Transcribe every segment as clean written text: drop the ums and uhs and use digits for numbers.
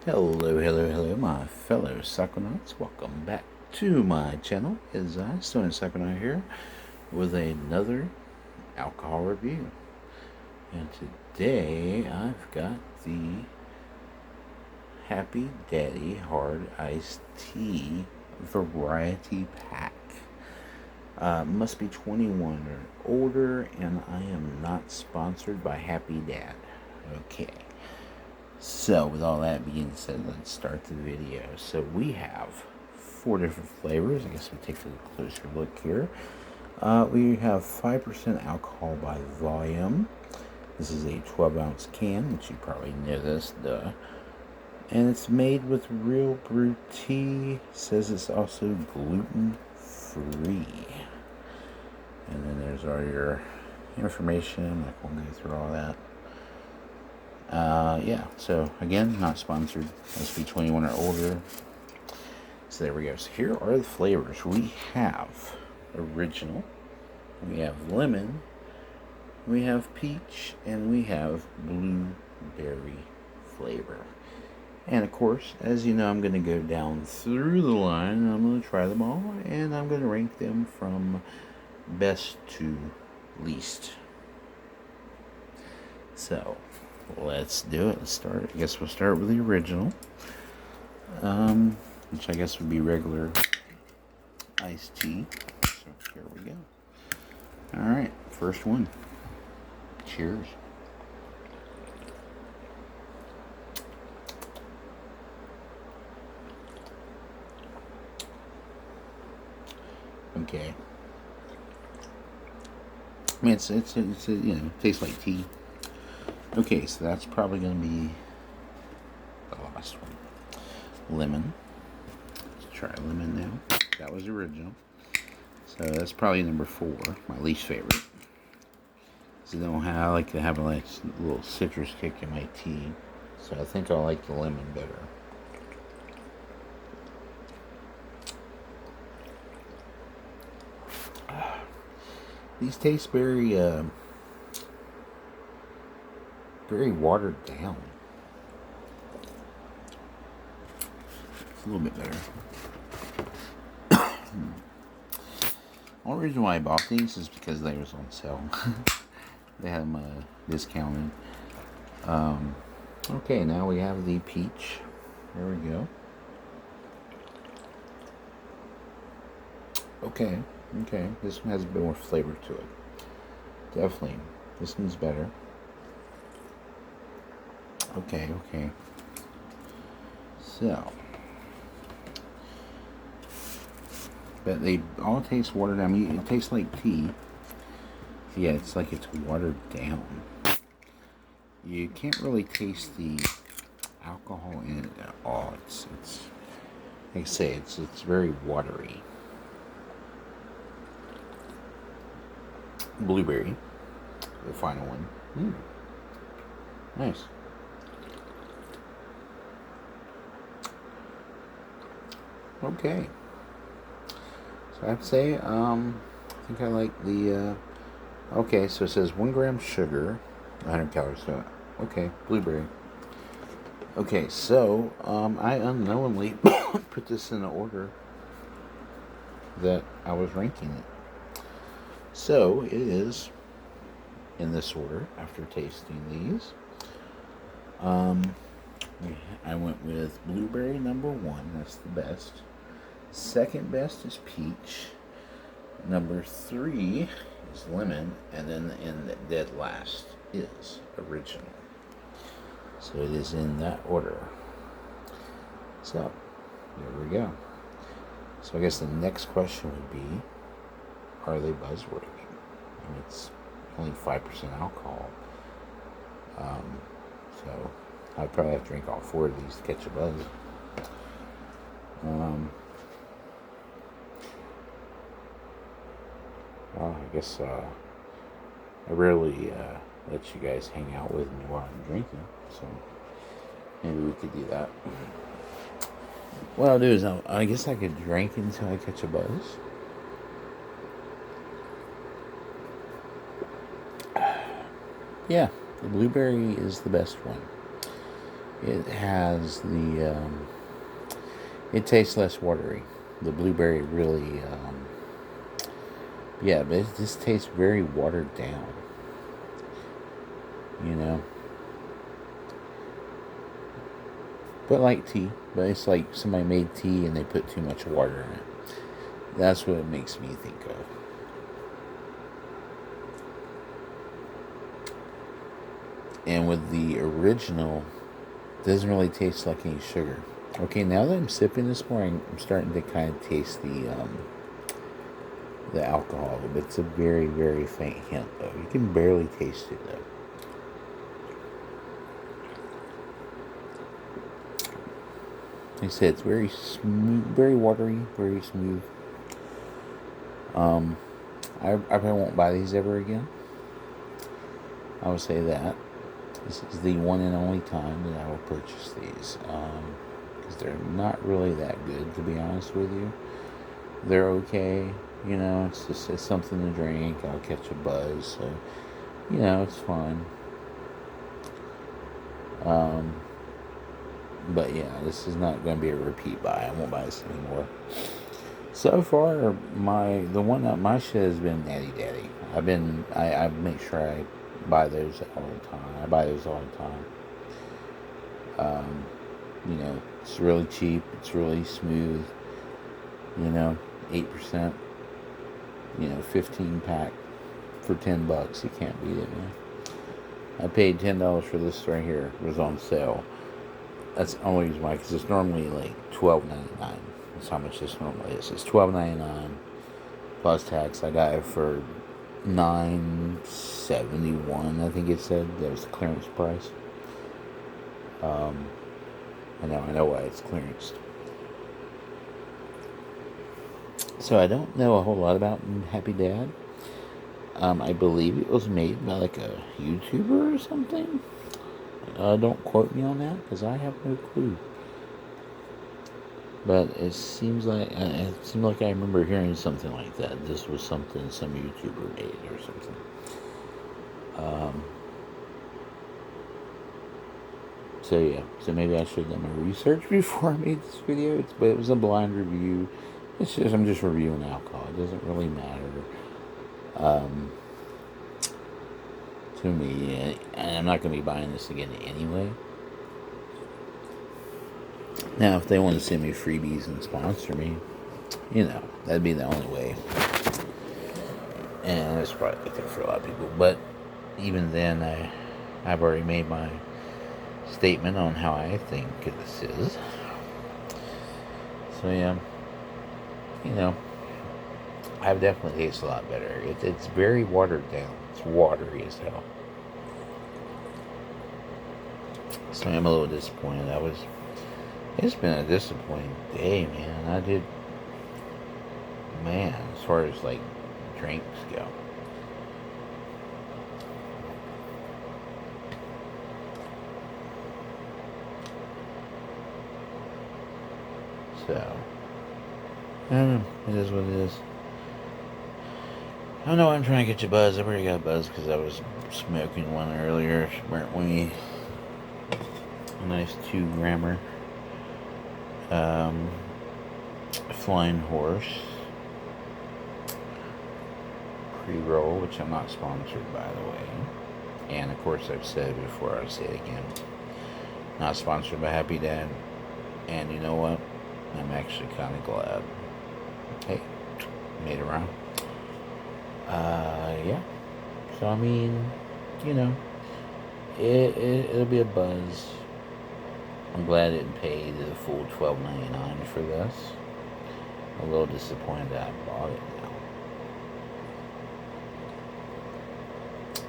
Hello, my fellow Psychonauts. Welcome back to my channel. It's Stone Psychonaut here with another alcohol review. And today I've got the Happy Daddy Hard Iced Tea Variety Pack. Must be 21 or older, and I am not sponsored by Happy Dad. Okay. So, with all that being said, let's start the video. So, we have 4 different flavors. I guess we'll take a closer look here. We have 5% alcohol by volume. This is a 12-ounce can, which you probably know this, duh. And it's made with real brew tea. It says it's also gluten-free. And then there's all your information. I'm not going to go through all that. Yeah, so again, not sponsored. Must be 21 or older. So there we go. So here are the flavors. We have original, we have lemon, we have peach, and we have blueberry flavor. And of course, as you know, I'm going to go down through the line, and I'm going to try them all, and I'm going to rank them from best to least. So, let's do it. Let's start. I guess we'll start with the original, which I guess would be regular iced tea. So here we go. All right, first one. Cheers. Okay. I mean, it's you know, it tastes like tea. Okay, so that's probably going to be the last one. Lemon. Let's try lemon now. That was original. So that's probably number 4, my least favorite. So I like to have a nice little citrus kick in my tea. So I think I like the lemon better. These taste very watered down. It's a little bit better. The only reason why I bought these is because they was on sale. They had them discounted. Okay, now we have the peach. There we go. Okay, this one has a bit more flavor to it. Definitely. This one's better. Okay. So, but they all taste watered down. I mean, it tastes like tea. Yeah, it's like it's watered down. You can't really taste the alcohol in it at all. It's like I say, it's very watery. Blueberry, the final one. Nice. Okay. So I'd say, I think I like the, okay, so it says 1 gram sugar, 100 calories, so, okay, blueberry. Okay, so, I unknowingly put this in the order that I was ranking it. So, it is in this order after tasting these. I went with blueberry number 1, that's the best. Second best is peach. Number 3 is lemon, and then in the dead last is original. So it is in that order. So there we go. So I guess the next question would be, are they buzzworthy? I mean, it's only 5% alcohol. So I'd probably have to drink all 4 of these to catch a buzz. Well, I guess I rarely let you guys hang out with me while I'm drinking, so maybe we could do that. What I'll do is I guess I could drink until I catch a buzz. Yeah, the blueberry is the best one. It has the, it tastes less watery. The blueberry really, yeah, but it just tastes very watered down. You know? But like tea. But it's like somebody made tea and they put too much water in it. That's what it makes me think of. And with the original, it doesn't really taste like any sugar. Okay, now that I'm sipping this more, I'm starting to kind of taste the alcohol. But it's a very, very faint hint, though. You can barely taste it, though. Like I said, it's very smooth, very watery, very smooth. I probably won't buy these ever again. I will say that. This is the one and only time that I will purchase these. Because they're not really that good, to be honest with you. They're okay. You know, it's just it's something to drink. I'll catch a buzz. So, you know, it's fun. But yeah, this is not going to be a repeat buy. I won't buy this anymore. So far, the one up my shit has been Natty Daddy. I make sure I buy those all the time. I buy those all the time. You know, it's really cheap. It's really smooth. You know, 8%. You know, 15 pack for $10. You can't beat it, man. I paid $10 for this right here. It was on sale. That's the only reason why, because it's normally like $12.99. That's how much this normally is. It's $12.99 plus tax. I got it for $9.71. I think it said that was the clearance price. I know why it's clearanced. So I don't know a whole lot about Happy Dad. I believe it was made by like a YouTuber or something. Don't quote me on that because I have no clue. But it seemed like I remember hearing something like that. This was something some YouTuber made or something. So yeah, so maybe I should have done my research before I made this video. But it was a blind review. I'm just reviewing alcohol. It doesn't really matter to me, and I'm not going to be buying this again anyway. Now, if they want to send me freebies and sponsor me, you know, that'd be the only way. And that's probably the thing for a lot of people. But even then, I've already made my statement on how I think this is. So yeah, you know, I've definitely tasted a lot better. It's very watered down. It's watery as hell. So I'm a little disappointed. It's been a disappointing day, man. As far as like drinks go. So, I don't know. It is what it is. I don't know why I'm trying to get you buzz. I've already got buzz because I was smoking one earlier, weren't we? A nice 2-grammer. Flying Horse pre-roll, which I'm not sponsored, by the way. And of course, I've said it before, I'll say it again. Not sponsored by Happy Dad. And you know what? I'm actually kind of glad. Hey, made it around. Yeah. So I mean, you know, it'll be a buzz. I'm glad I didn't pay the full $12.99 for this. I'm a little disappointed that I bought it now.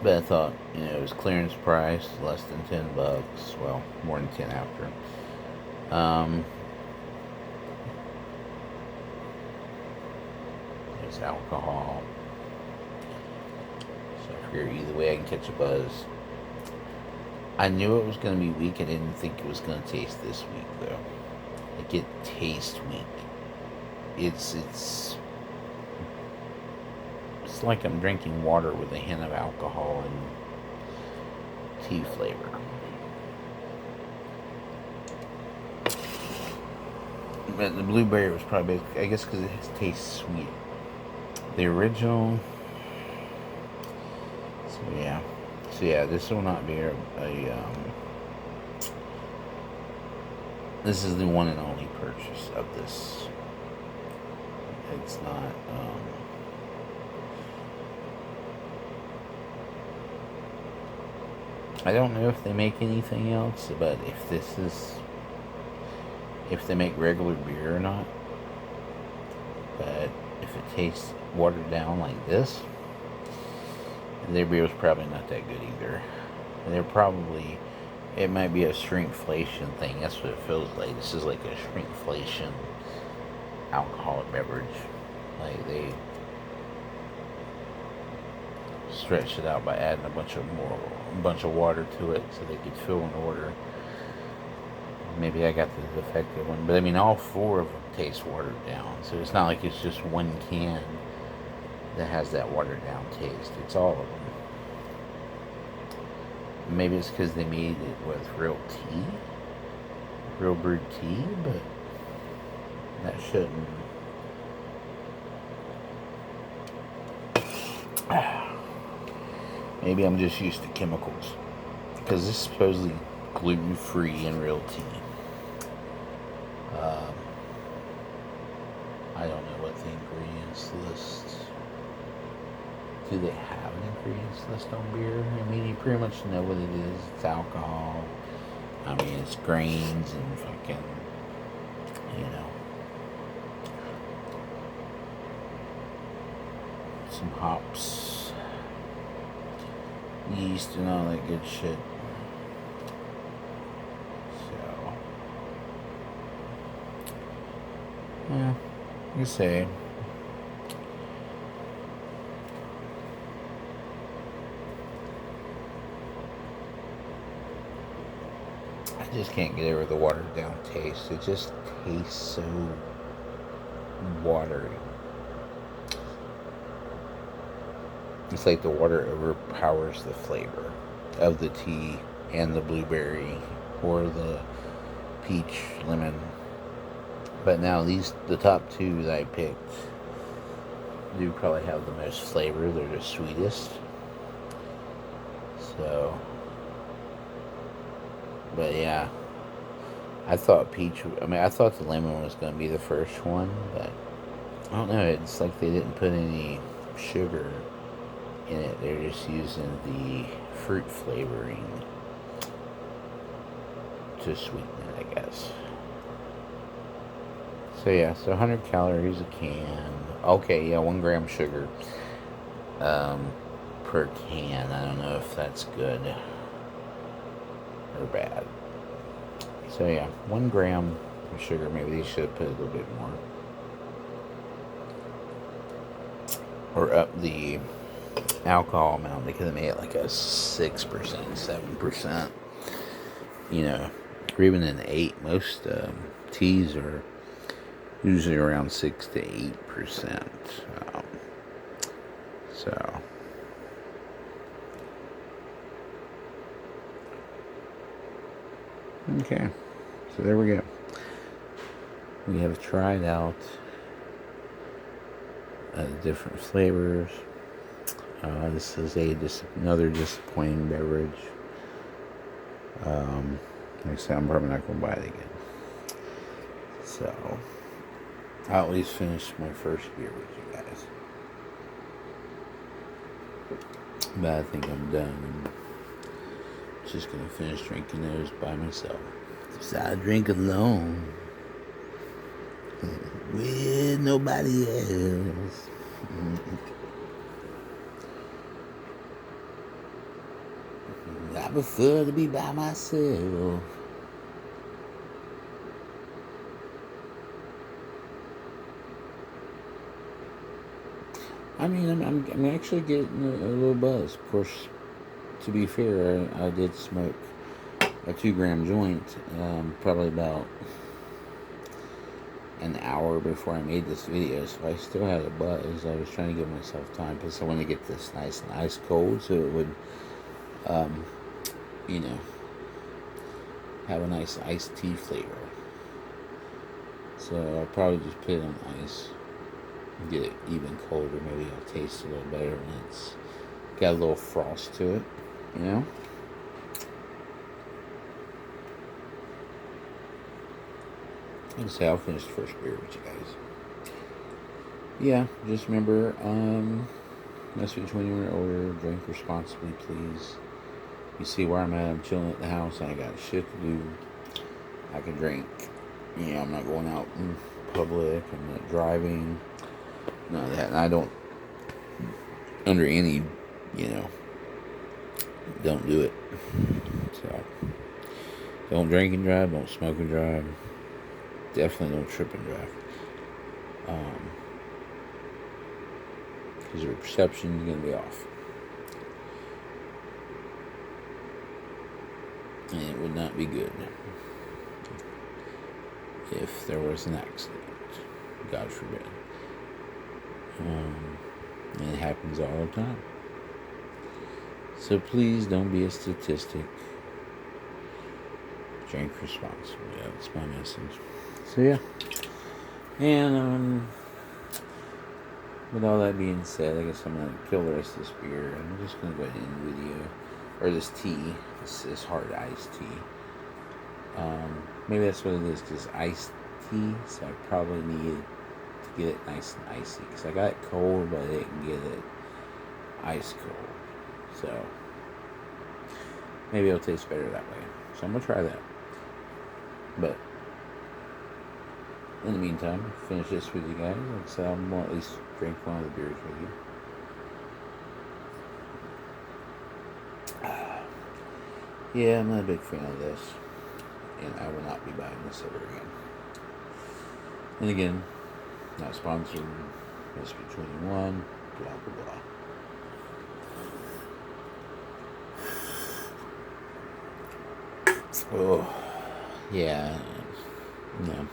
But I thought, you know, it was clearance price, less than $10. Well, more than 10 after. There's alcohol. So I figured either way I can catch a buzz. I knew it was going to be weak. I didn't think it was going to taste this weak, though. Like, it tastes weak. It's like I'm drinking water with a hint of alcohol and tea flavor. But the blueberry was probably, I guess, because it tastes sweet. The original. So yeah. So yeah, this will not be this is the one and only purchase of this. It's not. I don't know if they make anything else, but if they make regular beer or not. But if it tastes watered down like this, their beer is probably not that good either. They're probably, it might be a shrinkflation thing. That's what it feels like. This is like a shrinkflation alcoholic beverage. Like they stretched it out by adding a bunch of water to it so they could fill an order. Maybe I got the defective one, but I mean all four of them taste watered down. So it's not like it's just one can that has that watered down taste. It's all of them. Maybe it's because they made it with real brewed tea, but that shouldn't. Maybe I'm just used to chemicals, because this is supposedly gluten-free and real tea. I don't know what the ingredients list. Do they have an ingredients list on beer? I mean, you pretty much know what it is. It's alcohol. I mean, it's grains and fucking, you know, some hops, yeast, and all that good shit. So, yeah, you say. I just can't get over the watered down taste. It just tastes so watery. It's like the water overpowers the flavor of the tea and the blueberry or the peach lemon. But now the top two that I picked do probably have the most flavor. They're the sweetest. So, but yeah, I thought I thought the lemon was going to be the first one, but I don't know. It's like they didn't put any sugar in it. They're just using the fruit flavoring to sweeten it, I guess. So yeah, so 100 calories a can. Okay, yeah, 1 gram sugar per can. I don't know if that's good or bad. So yeah, 1 gram of sugar. Maybe they should have put a little bit more, or up the alcohol amount. They could have made it like a 6%, 7%. You know, or even an 8. Most teas are usually around 6 to 8%. So. Okay, so there we go. We have tried out different flavors. This is another disappointing beverage. Like I said, I'm probably not going to buy it again. So, I'll at least finish my first beer with you guys. But I think I'm done. I'm just going to finish drinking those by myself. So I drink alone. With nobody else. I prefer to be by myself. I mean, I'm actually getting a little buzz. Of course, to be fair, I did smoke a 2-gram joint probably about an hour before I made this video, so I still had a buzz. I was trying to give myself time because I wanted to get this nice and ice cold so it would, you know, have a nice iced tea flavor. So I'll probably just put it on ice and get it even colder. Maybe it'll taste a little better when it's got a little frost to it, you know? Like I say, I'll finish the first beer with you guys. Yeah, just remember, must be 21 or older, drink responsibly, please. You see where I'm at, I'm chilling at the house, I ain't got shit to do. I can drink. You know, I'm not going out in public, I'm not driving, none of that. And I don't, under any, you know, don't do it. So, don't drink and drive, don't smoke and drive. Definitely don't trip and drive. Because your perception is going to be off. And it would not be good if there was an accident. God forbid. And it happens all the time. So please don't be a statistic. Drink responsibly. That's my message. So yeah. And with all that being said, I guess I'm going to kill the rest of this beer. I'm just going to go ahead and end the video. Or this tea. This hard iced tea. Maybe that's what it is, because iced tea. So I probably need to get it nice and icy. Because I got it cold, but I didn't get it ice cold. So maybe it'll taste better that way. So I'm going to try that. But in the meantime, finish this with you guys. Like I said, I'm going to at least drink one of the beers with you. Yeah, I'm not a big fan of this. And I will not be buying this ever again. And again, not sponsored. Must be 21. Blah, blah, blah. Oh, yeah. No.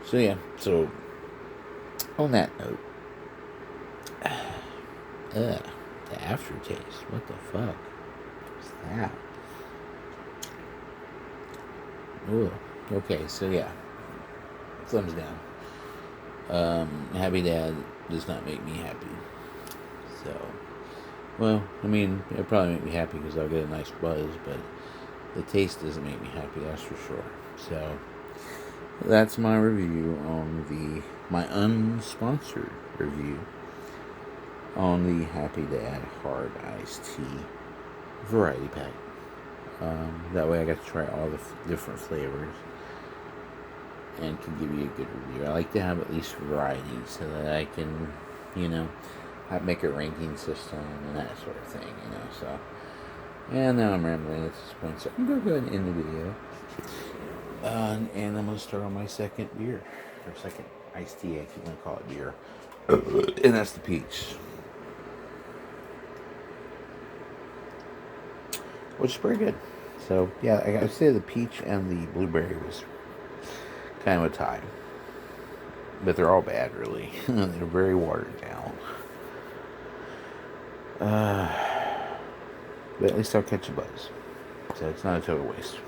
So yeah, so on that note, the aftertaste. What the fuck? What's that? Ugh. Okay, so yeah, thumbs down. Happy Dad does not make me happy. So, well, I mean, it'll probably make me happy because I'll get a nice buzz, but the taste doesn't make me happy, that's for sure. So, that's my review on my unsponsored review on the Happy Dad Hard Iced Tea Variety Pack. That way I got to try all the different flavors and can give you a good review. I like to have at least variety so that I can, you know, make a ranking system and that sort of thing, you know. So, and now I'm rambling at this point, so I'm going to go ahead and end the video. And I'm going to start on my second beer, or second iced tea, if you want to call it beer. And that's the peach. Which is pretty good. So, yeah, I gotta say the peach and the blueberry was kind of a tie. But they're all bad, really. They're very watered down. But at least I'll catch a buzz. So it's not a total waste.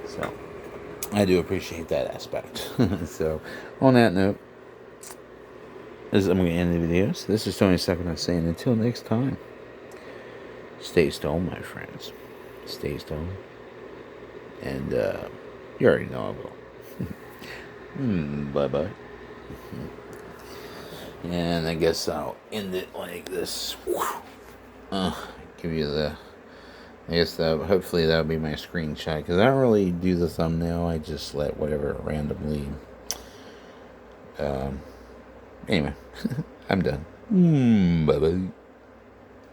So, I do appreciate that aspect. So, on that note, I'm going to end the video. So this is Tony Suckinut saying until next time, stay stoned, my friends. Stay stoned. And you already know I will. Bye-bye. And I guess I'll end it like this. Give you the... I guess hopefully that'll be my screenshot. Because I don't really do the thumbnail. I just let whatever randomly... Anyway. I'm done. Bye-bye.